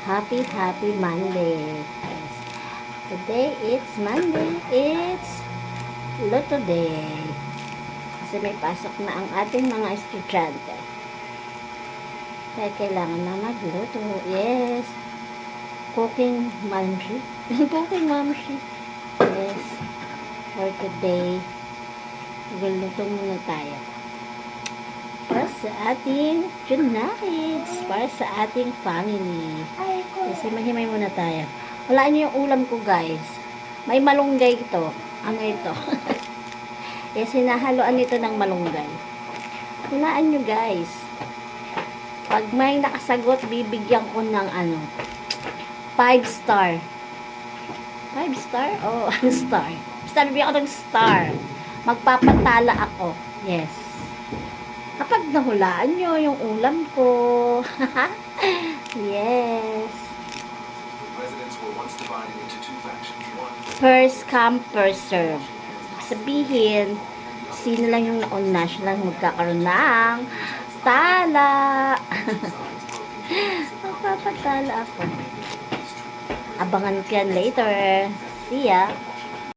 Happy Monday. Yes. Today it's Monday. It's Luto Day. Kasi may pasok na ang ating mga estudyante. Kaya kailangan na magluto. Yes. Cooking mamshi. Cooking mamshi. Yes. For today, magluluto muna tayo. Para sa ating junakits. Para sa ating family. Kasi mahimay muna tayo. Walaan nyo yung ulam ko, guys. May malunggay ito. Ano ito? Yes, hinahaluan nito ng malunggay. Walaan nyo, guys. Pag may nakasagot, bibigyan ko ng 5 star. 5 star? Oh, star. Basta bibigyan ko ng star. Magpapatala ako. Yes. Kapag nahulaan nyo yung ulam ko. Yes. First come, first serve. Sabihin, sino lang yung nauna, siya lang magkakaroon ng tala. Magpapatala ako. Abangan ko yan later. See ya.